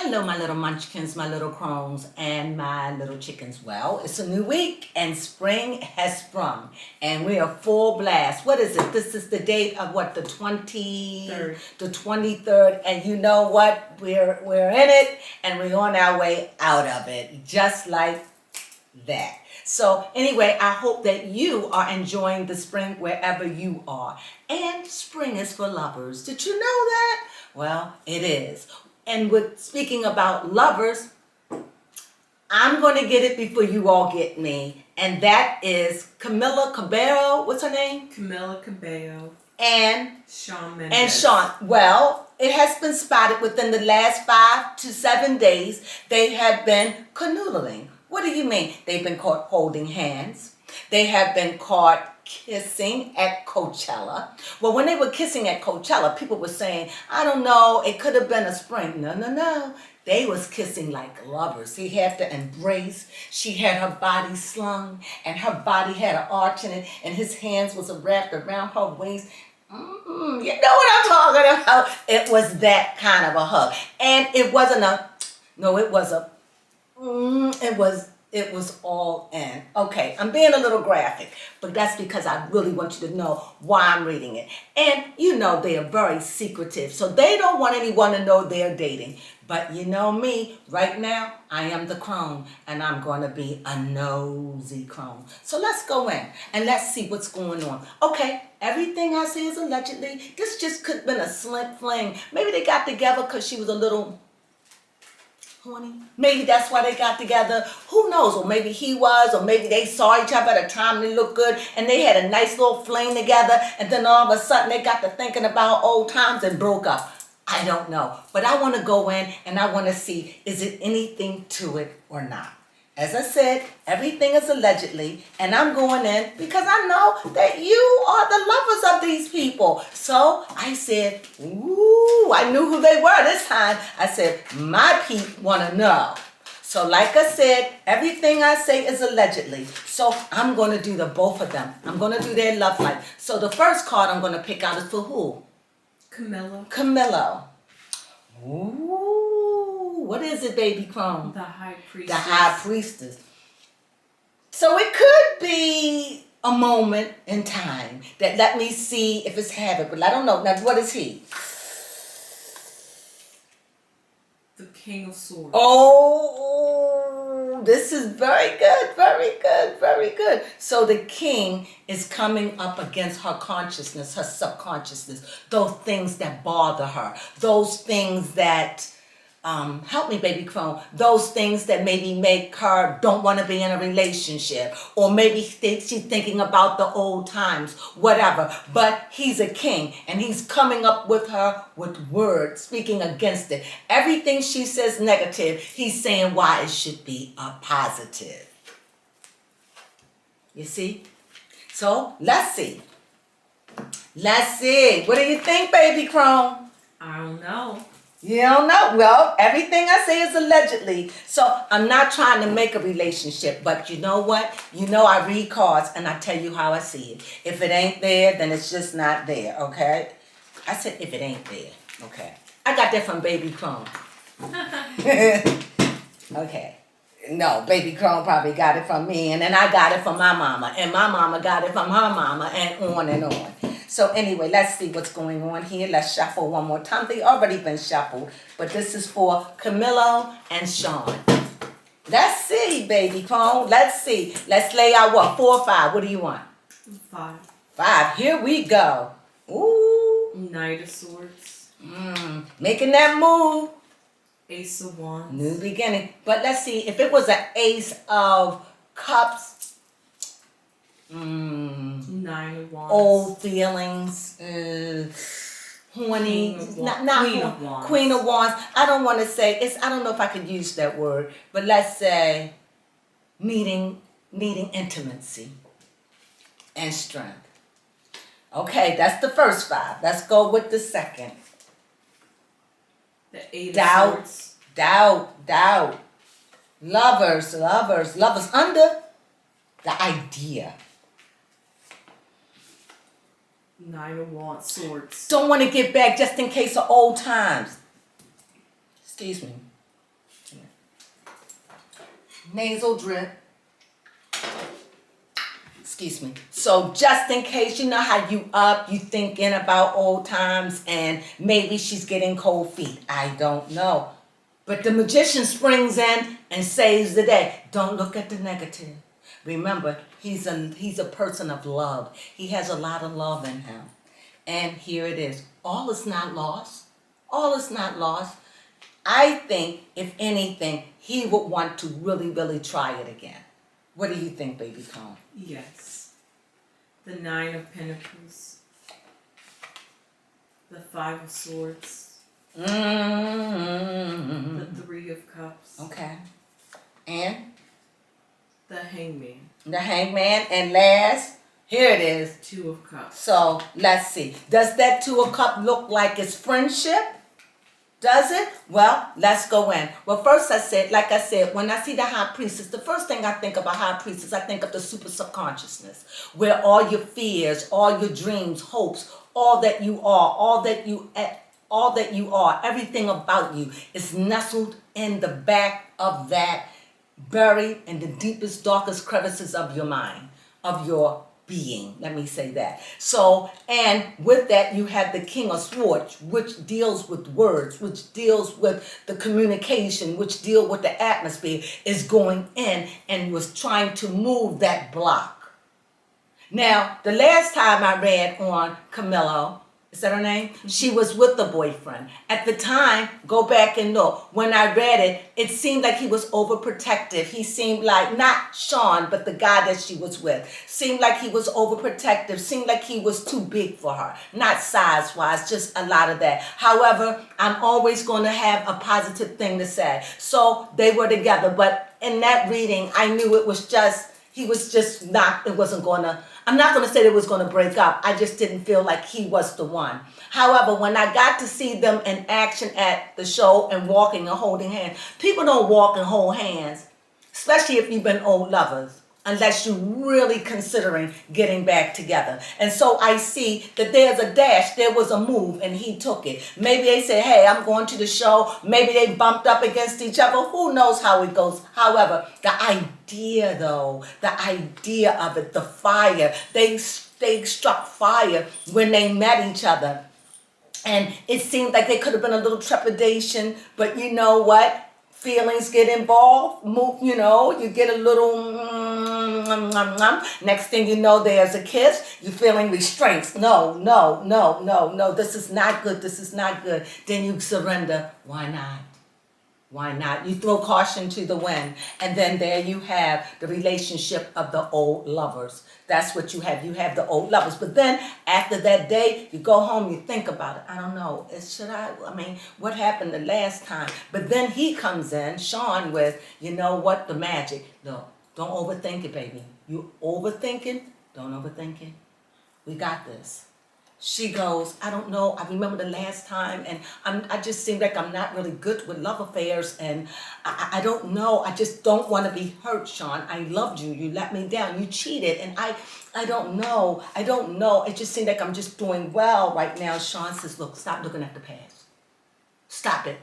Hello, my little munchkins, my little crones, and my little chickens. Well, it's a new week and spring has sprung and we are full blast. What is it? This is the date of what, the 23rd. And you know what? We're in it and we're on our way out of it. Just like that. So anyway, I hope that you are enjoying the spring wherever you are. And spring is for lovers. Did you know that? Well, it is. And with speaking about lovers, I'm going to get it before you all get me. And that is Camilla Cabello. What's her name? Camilla Cabello. And Shawn Mendez. And Shawn. Well, it has been spotted within the last 5 to 7 days. They have been canoodling. What do you mean? They've been caught holding hands. They have been caught kissing at Coachella. Well, when they were kissing at Coachella, people were saying, I don't know, it could have been a spring. No. They was kissing like lovers. He had to embrace. She had her body slung, and her body had an arch in it, and his hands was wrapped around her waist. You know what I'm talking about. It was that kind of a hug. And it wasn't it was all in. Okay, I'm being a little graphic, but that's because I really want you to know why I'm reading it. And you know they are very secretive, so they don't want anyone to know they're dating. But you know me, right now, I am the crone, and I'm going to be a nosy crone. So let's go in, and let's see what's going on. Okay, everything I say is allegedly. This just could have been a slick fling. Maybe they got together because she was a little horny. Maybe that's why they got together. Who knows? Or maybe he was, or maybe they saw each other at a time and they looked good and they had a nice little fling together, and then all of a sudden they got to thinking about old times and broke up. I don't know. But I want to go in and I want to see, is it anything to it or not? As I said, everything is allegedly, and I'm going in because I know that you are the lovers of these people. So I said, ooh, I knew who they were this time. I said, my peep want to know. So like I said, everything I say is allegedly. So I'm going to do the both of them. I'm going to do their love life. So the first card I'm going to pick out is for who? Camilla. Ooh, what is it, baby crone? The High Priestess. The High Priestess. So it could be a moment in time that let me see if it's habit, but I don't know. Now, what is he? The King of Swords. Oh, this is very good, very good, very good. So the king is coming up against her consciousness, her subconsciousness, those things that bother her, those things that, help me, baby crone, those things that maybe make her don't want to be in a relationship, or maybe she's thinking about the old times, whatever. But he's a king, and he's coming up with her with words, speaking against it. Everything she says negative, he's saying why it should be a positive. You see? So, let's see. Let's see. What do you think, baby crone? I don't know. You don't know? Well, everything I say is allegedly. So I'm not trying to make a relationship, but you know what? You know I read cards and I tell you how I see it. If it ain't there, then it's just not there, okay? I said if it ain't there, okay? I got that from Baby Crone. Okay. No, Baby Crone probably got it from me, and then I got it from my mama, and my mama got it from her mama, and on and on. So anyway, let's see what's going on here. Let's shuffle one more time. They already been shuffled, but this is for Camilla and Shawn. Let's see, Baby Crone. Let's see. Let's lay out what? 4 or 5. What do you want? 5. 5. Here we go. Ooh. Knight of Swords. Making that move. Ace of Wands. New beginning. But let's see. If it was an Ace of Cups. 9 of Wands. Old feelings, horny, Queen of Wands. I don't want to say I don't know if I could use that word, but let's say needing intimacy and strength. Okay, that's the first 5. Let's go with the second. The 8 of Swords. Doubt. Lovers under the idea. 9 of Wands, Swords. Don't want to get back just in case of old times. Excuse me. nasal drip. Excuse me. So just in case, you know how you thinking about old times and maybe she's getting cold feet. I don't know. But the magician springs in and saves the day. Don't look at the negative. Remember, he's a person of love. He has a lot of love in him. And here it is. All is not lost. All is not lost. I think, if anything, he would want to really, really try it again. What do you think, Baby Cone? Yes. The 9 of Pentacles. The 5 of Swords. Mm-hmm. The 3 of Cups. Okay. And? The Hangman. The Hangman. And last, here it is. 2 of Cups. So, let's see. Does that 2 of Cups look like it's friendship? Does it? Well, let's go in. Well, first like I said, when I see the High Priestess, the first thing I think about High Priestess, I think of the super subconsciousness, where all your fears, all your dreams, hopes, all that you are, everything about you is nestled in the back of that, buried in the deepest, darkest crevices of your mind, of your being. Let me say that. So, and with that, you have the King of Swords, which deals with words, which deals with the communication, which deal with the atmosphere, is going in and was trying to move that block. Now, the last time I read on Camilla, is that her name? Mm-hmm. She was with the boyfriend. At the time, go back and look. When I read it, it seemed like he was overprotective. He seemed like, not Shawn, but the guy that she was with. Seemed like he was overprotective. Seemed like he was too big for her. Not size-wise, just a lot of that. However, I'm always going to have a positive thing to say. So they were together. But in that reading, I knew it was just, he was just not, it wasn't going to, I'm not going to say that it was going to break up. I just didn't feel like he was the one. However, when I got to see them in action at the show and walking and holding hands, people don't walk and hold hands, especially if you've been old lovers, unless you're really considering getting back together. And so I see that there's a dash, there was a move, and he took it. Maybe they said, hey, I'm going to the show. Maybe they bumped up against each other. Who knows how it goes? However, the idea of it, the fire, they struck fire when they met each other. And it seemed like there could have been a little trepidation, but you know what? Feelings get involved, you get a little, next thing you know, there's a kiss, you're feeling restraints. No, this is not good, Then you surrender. Why not? Why not? You throw caution to the wind, and then there you have the relationship of the old lovers. That's what you have. You have the old lovers. But then after that day, you go home, you think about it. I don't know. What happened the last time? But then he comes in, Shawn, with, you know what, the magic. No, don't overthink it, baby. You overthinking? Don't overthink it. We got this. She goes, I don't know. I remember the last time, and I just seem like I'm not really good with love affairs, and I don't know. I just don't want to be hurt, Shawn. I loved you. You let me down. You cheated, and I don't know. It just seemed like I'm just doing well right now. Shawn says, look, stop looking at the past. Stop it.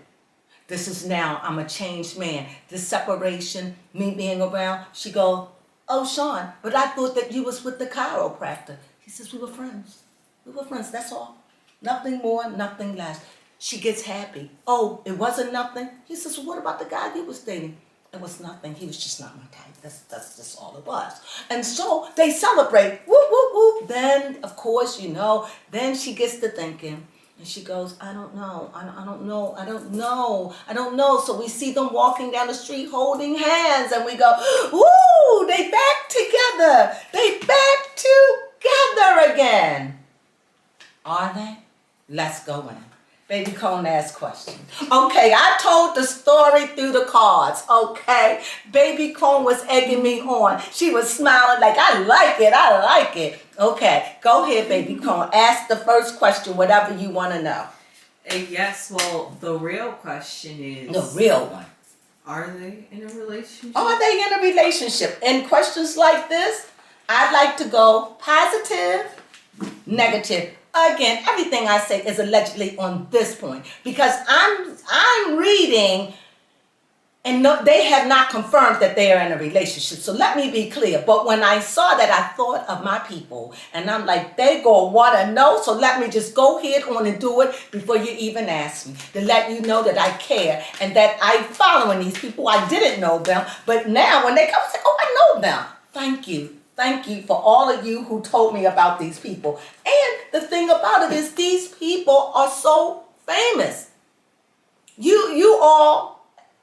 This is now. I'm a changed man. This separation, me being around. She goes, oh, Shawn, but I thought that you was with the chiropractor. He says, we were friends. We were friends, that's all. Nothing more, nothing less. She gets happy. Oh, it wasn't nothing? He says, well, what about the guy you was dating? It was nothing. He was just not my type. That's just all it was. And so they celebrate. Whoop, whoop, whoop. Then, of course, then she gets to thinking. And she goes, I don't know. So we see them walking down the street holding hands. And we go, ooh, they back together. They back together again. Are they? Let's go in. Baby Cone asked questions. Okay, I told the story through the cards, okay? Baby Cone was egging me on. She was smiling like, I like it. Okay, go ahead, Baby Cone. Ask the first question, whatever you want to know. Yes, well, the real question is... The real one. Are they in a relationship? Are they in a relationship? In questions like this, I like to go positive, negative. Again, everything I say is allegedly on this point because I'm reading And no, they have not confirmed that they are in a relationship. So let me be clear. But when I saw that, I thought of my people. And I'm like, they go want to know. So let me just go ahead on and do it before you even ask me. To let you know that I care and that I'm following these people. I didn't know them. But now when they come, I say, oh, I know them. Thank you. Thank you for all of you who told me about these people. And the thing about it is these people are so famous. You all...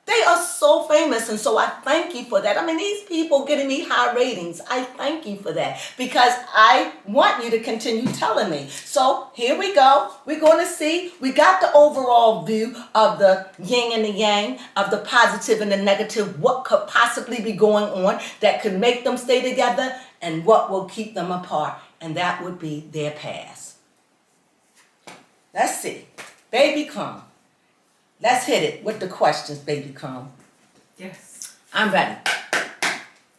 They are so famous, and so I thank you for that. I mean, these people getting me high ratings. I thank you for that because I want you to continue telling me. So here we go. We're going to see. We got the overall view of the yin and the yang, of the positive and the negative, what could possibly be going on that could make them stay together, and what will keep them apart, and that would be their past. Let's see. Baby Crone. Let's hit it with the questions, Baby Crone. Yes. I'm ready.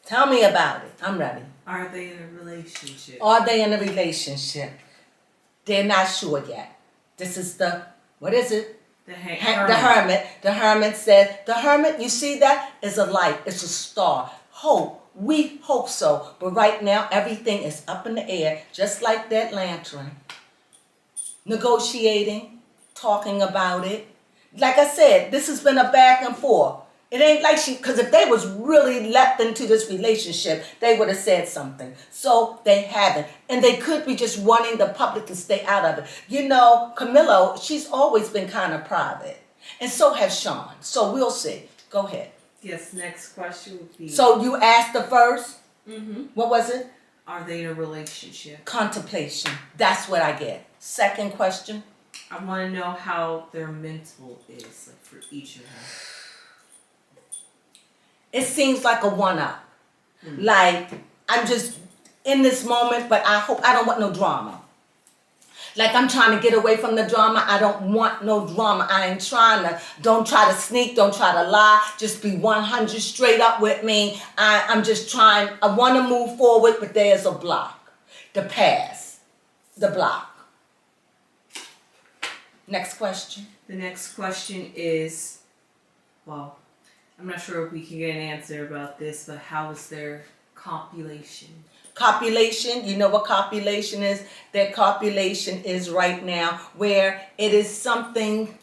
Tell me about it. I'm ready. Are they in a relationship? Are they in a relationship? They're not sure yet. This is the, what is it? The hermit. The hermit said, the hermit, you see that? Is a light. It's a star. Hope. We hope so. But right now, everything is up in the air, just like that lantern. Negotiating, talking about it. Like I said, this has been a back and forth. It ain't like because if they was really leapt into this relationship, they would have said something. So they haven't. And they could be just wanting the public to stay out of it. You know, Camilla, she's always been kind of private. And so has Shawn. So we'll see. Go ahead. Yes, next question would be... So you asked the first? Mm-hmm. What was it? Are they in a relationship? Contemplation. That's what I get. Second question. I want to know how their mental is, like for each of them. It seems like a one-up. Like, I'm just in this moment, but I don't want no drama. Like, I'm trying to get away from the drama. I don't want no drama. I ain't don't try to sneak, don't try to lie. Just be 100 straight up with me. I'm just trying, I want to move forward, but there's a block. The past, the block. Next question. The next question is, well, I'm not sure if we can get an answer about this, but how is their copulation? Copulation, you know what copulation is? That copulation is right now where it is something,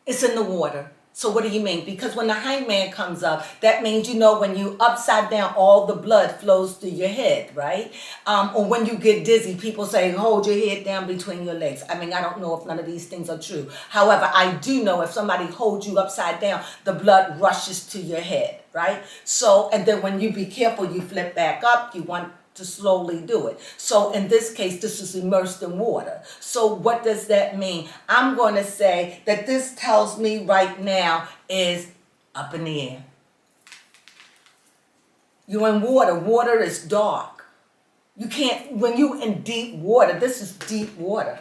it's in the water. So what do you mean? Because when the hangman comes up, that means, you know, when you upside down, all the blood flows through your head, right? Or when you get dizzy, people say, hold your head down between your legs. I mean, I don't know if none of these things are true. However, I do know if somebody holds you upside down, the blood rushes to your head, right? So, and then when you be careful, you flip back up, you want to slowly do it. So in this case, this is immersed in water. So what does that mean? I'm going to say that this tells me right now is up in the air. You're in water. Water is dark. You can't, when you in deep water, this is deep water.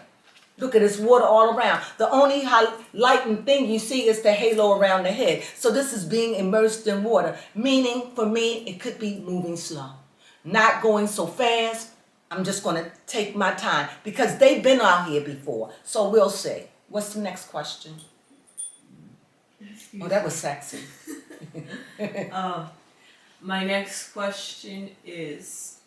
Look at this water all around. The only lighting thing you see is the halo around the head. So this is being immersed in water, meaning for me, it could be moving slow. Not going so fast. I'm just going to take my time because they've been out here before. So we'll see. What's the next question? Oh, that was sexy. My next question is,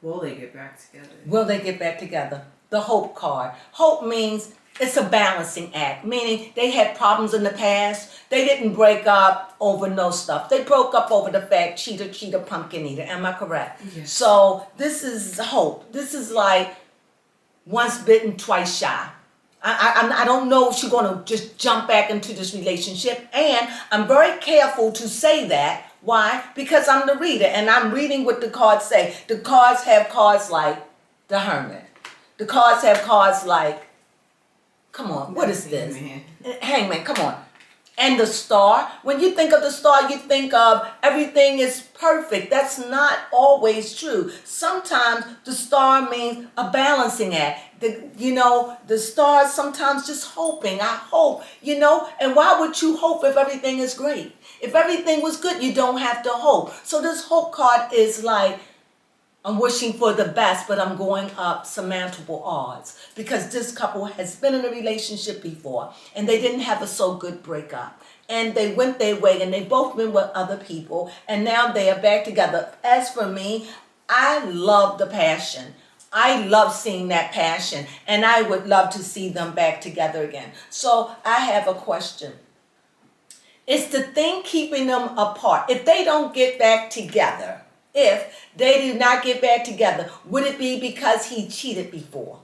will they get back together? Will they get back together? The hope card. Hope means it's a balancing act, meaning they had problems in the past. They didn't break up over no stuff. They broke up over the fact, cheater, pumpkin eater. Am I correct? Yes. So this is hope. This is like once bitten, twice shy. I don't know if she's going to just jump back into this relationship. And I'm very careful to say that. Why? Because I'm the reader and I'm reading what the cards say. The cards have cards like the Hermit. The cards have cards like, come on, what is this? Hangman, come on. And the star. When you think of the star, you think of everything is perfect. That's not always true. Sometimes the star means a balancing act. The star is sometimes just hoping. I hope, and why would you hope if everything is great? If everything was good, you don't have to hope. So this hope card is like I'm wishing for the best, but I'm going up surmountable odds because this couple has been in a relationship before and they didn't have a so good breakup. And they went their way and they both been with other people and now they are back together. As for me, I love the passion. I love seeing that passion and I would love to see them back together again. So I have a question. Is the thing keeping them apart? If they don't get back together, if they do not get back together, would it be because he cheated before?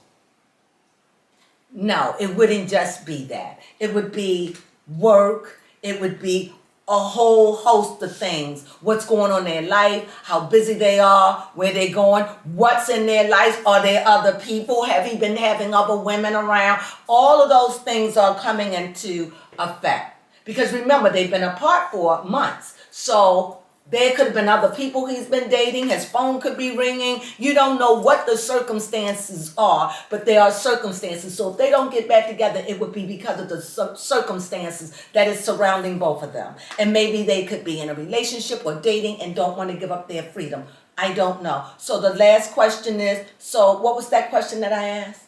No, it wouldn't just be that. It would be work. It would be a whole host of things. What's going on in their life, how busy they are, where they're going, what's in their life, are there other people, have he been having other women around? All of those things are coming into effect. Because remember, they've been apart for months. So there could have been other people he's been dating. His phone could be ringing. You don't know what the circumstances are, but there are circumstances. So if they don't get back together, it would be because of the circumstances that is surrounding both of them. And maybe they could be in a relationship or dating and don't want to give up their freedom. I don't know. So the last question is, so what was that question that I asked?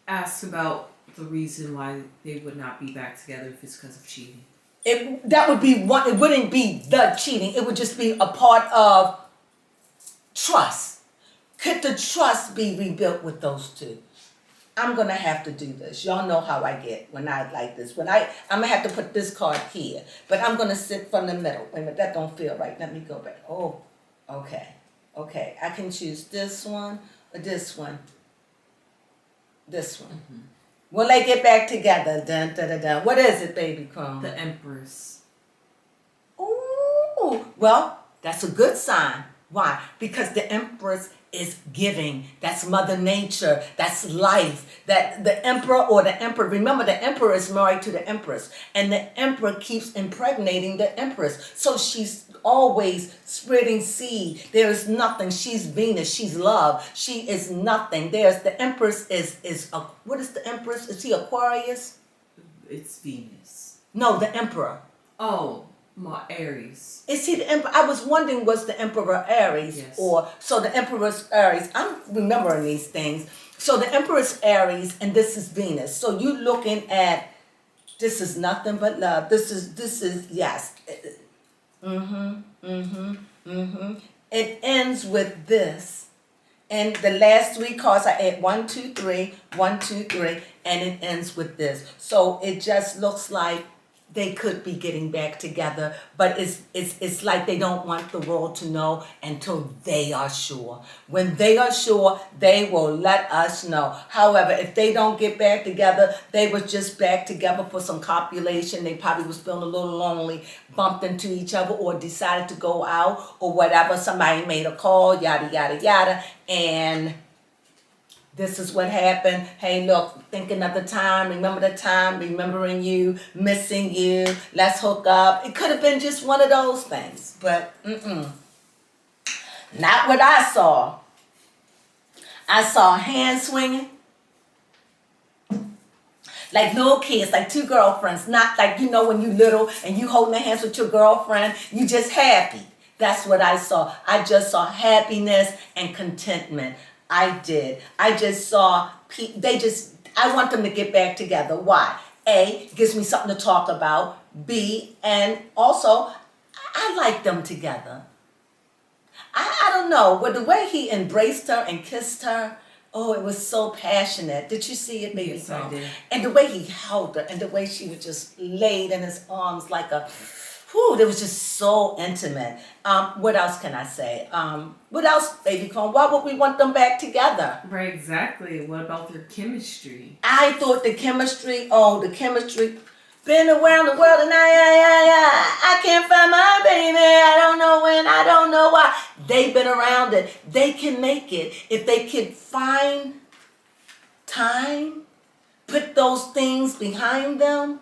Ask about the reason why they would not be back together if it's because of cheating. That would be one. It wouldn't be the cheating. It would just be a part of trust. Could the trust be rebuilt with those two? I'm gonna have to do this. Y'all know how I get when I like this. I'm gonna have to put this card here, but I'm gonna sit from the middle. Wait a minute, that don't feel right. Let me go back. Oh, okay. I can choose this one or this one. This one. Mm-hmm. Will they get back together? Dun, dun, dun, dun. What is it, baby Crone? The Empress. Ooh, well, that's a good sign. Why? Because the Empress is giving. That's Mother Nature. That's life. That the Emperor or the Emperor. Remember, the Emperor is married to the Empress, and the Emperor keeps impregnating the Empress. So she's always spreading seed. There is nothing. She's Venus. She's love. She is nothing. There's the Empress is what is the Empress? Is he Aquarius? It's Venus. No, the Emperor. Oh, my Aries. Is he the Emperor? I was wondering, was the Emperor Aries? Yes. Or so the Emperor's Aries. I'm remembering these things. So the Emperor's Aries, and this is Venus. So you looking at, this is nothing but love. This is yes. It ends with this. And the last three cards, I add 1, 2, 3, 1, 2, 3, and it ends with this. So it just looks like they could be getting back together, but it's like they don't want the world to know until they are sure. When they are sure, they will let us know. However, if they don't get back together, they were just back together for some copulation. They probably was feeling a little lonely, bumped into each other, or decided to go out, or whatever. Somebody made a call, yada, yada, yada, and this is what happened. Hey, look, thinking of the time, remember the time, remembering you, missing you, let's hook up. It could have been just one of those things, but not what I saw. I saw hands swinging, like little kids, like two girlfriends, not like, you know, when you little and you holding hands with your girlfriend, you just happy. That's what I saw. I just saw happiness and contentment. I did. I just saw, I want them to get back together. Why? A, gives me something to talk about. B, and also, I like them together. I don't know, but the way he embraced her and kissed her, oh, it was so passionate. Did you see it, baby? Yes, I did. And the way he held her, and the way she was just laid in his arms like a, whew, it was just so intimate. What else can I say? What else, baby Crone? Why would we want them back together? Right, exactly. What about their chemistry? I thought the chemistry, been around the world and I can't find my baby. I don't know when, I don't know why. They've been around it. They can make it. If they could find time, put those things behind them,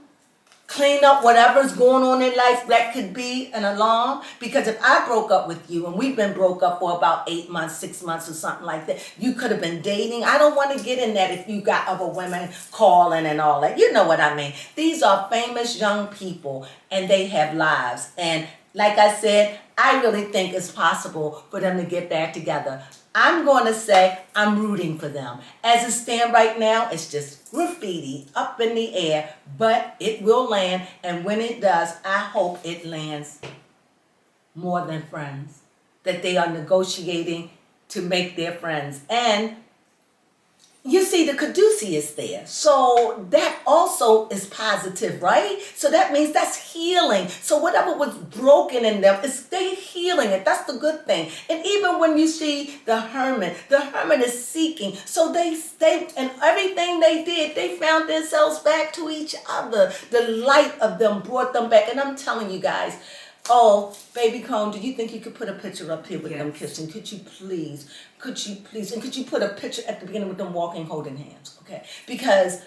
clean up whatever's going on in life that could be an alarm. Because if I broke up with you and we've been broke up for about 8 months, 6 months or something like that, you could have been dating. I don't want to get in that if you got other women calling and all that. You know what I mean. These are famous young people and they have lives. And like I said, I really think it's possible for them to get back together. I'm going to say I'm rooting for them. As it stands right now, it's just graffiti up in the air, but it will land. And when it does, I hope it lands more than friends, that they are negotiating to make their friends. And you see, the caduceus is there. So that also is positive, right? So that means that's healing. So whatever was broken in them, they healing it. That's the good thing. And even when you see the hermit is seeking. So they and everything they did, they found themselves back to each other. The light of them brought them back. And I'm telling you guys, oh, baby Crone, do you think you could put a picture up here with them kissing? Could you please? Could you please? And could you put a picture at the beginning with them walking, holding hands? Okay? Because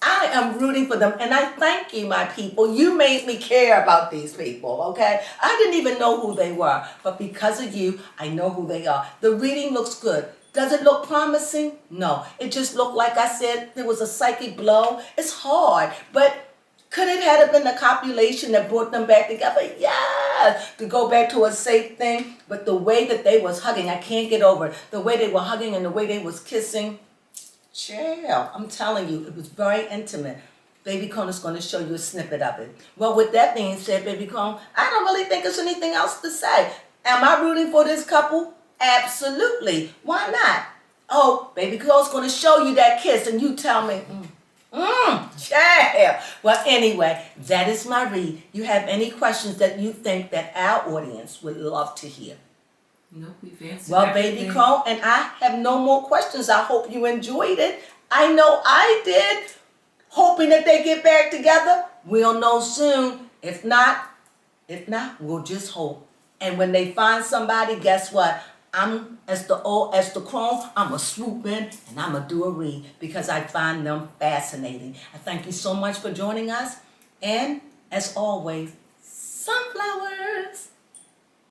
I am rooting for them. And I thank you, my people. You made me care about these people, okay? I didn't even know who they were. But because of you, I know who they are. The reading looks good. Does it look promising? No. It just looked like I said, there was a psychic blow. It's hard. But could it have been the copulation that brought them back together? Yes, to go back to a safe thing. But the way that they was hugging, I can't get over it. The way they were hugging and the way they was kissing, chill. I'm telling you, it was very intimate. Baby Crone is going to show you a snippet of it. Well, with that being said, Baby Crone, I don't really think there's anything else to say. Am I rooting for this couple? Absolutely. Why not? Oh, Baby Crone's going to show you that kiss and you tell me, yeah. Well, anyway, that is my read. You have any questions that you think that our audience would love to hear? Nope, we've answered Well, everything. Baby Crone, and I have no more questions. I hope you enjoyed it. I know I did. Hoping that they get back together. We'll know soon. If not, we'll just hope. And when they find somebody, guess what? I'm, as the Crone, I'm going to swoop in and I'm going to do a read because I find them fascinating. I thank you so much for joining us. And as always,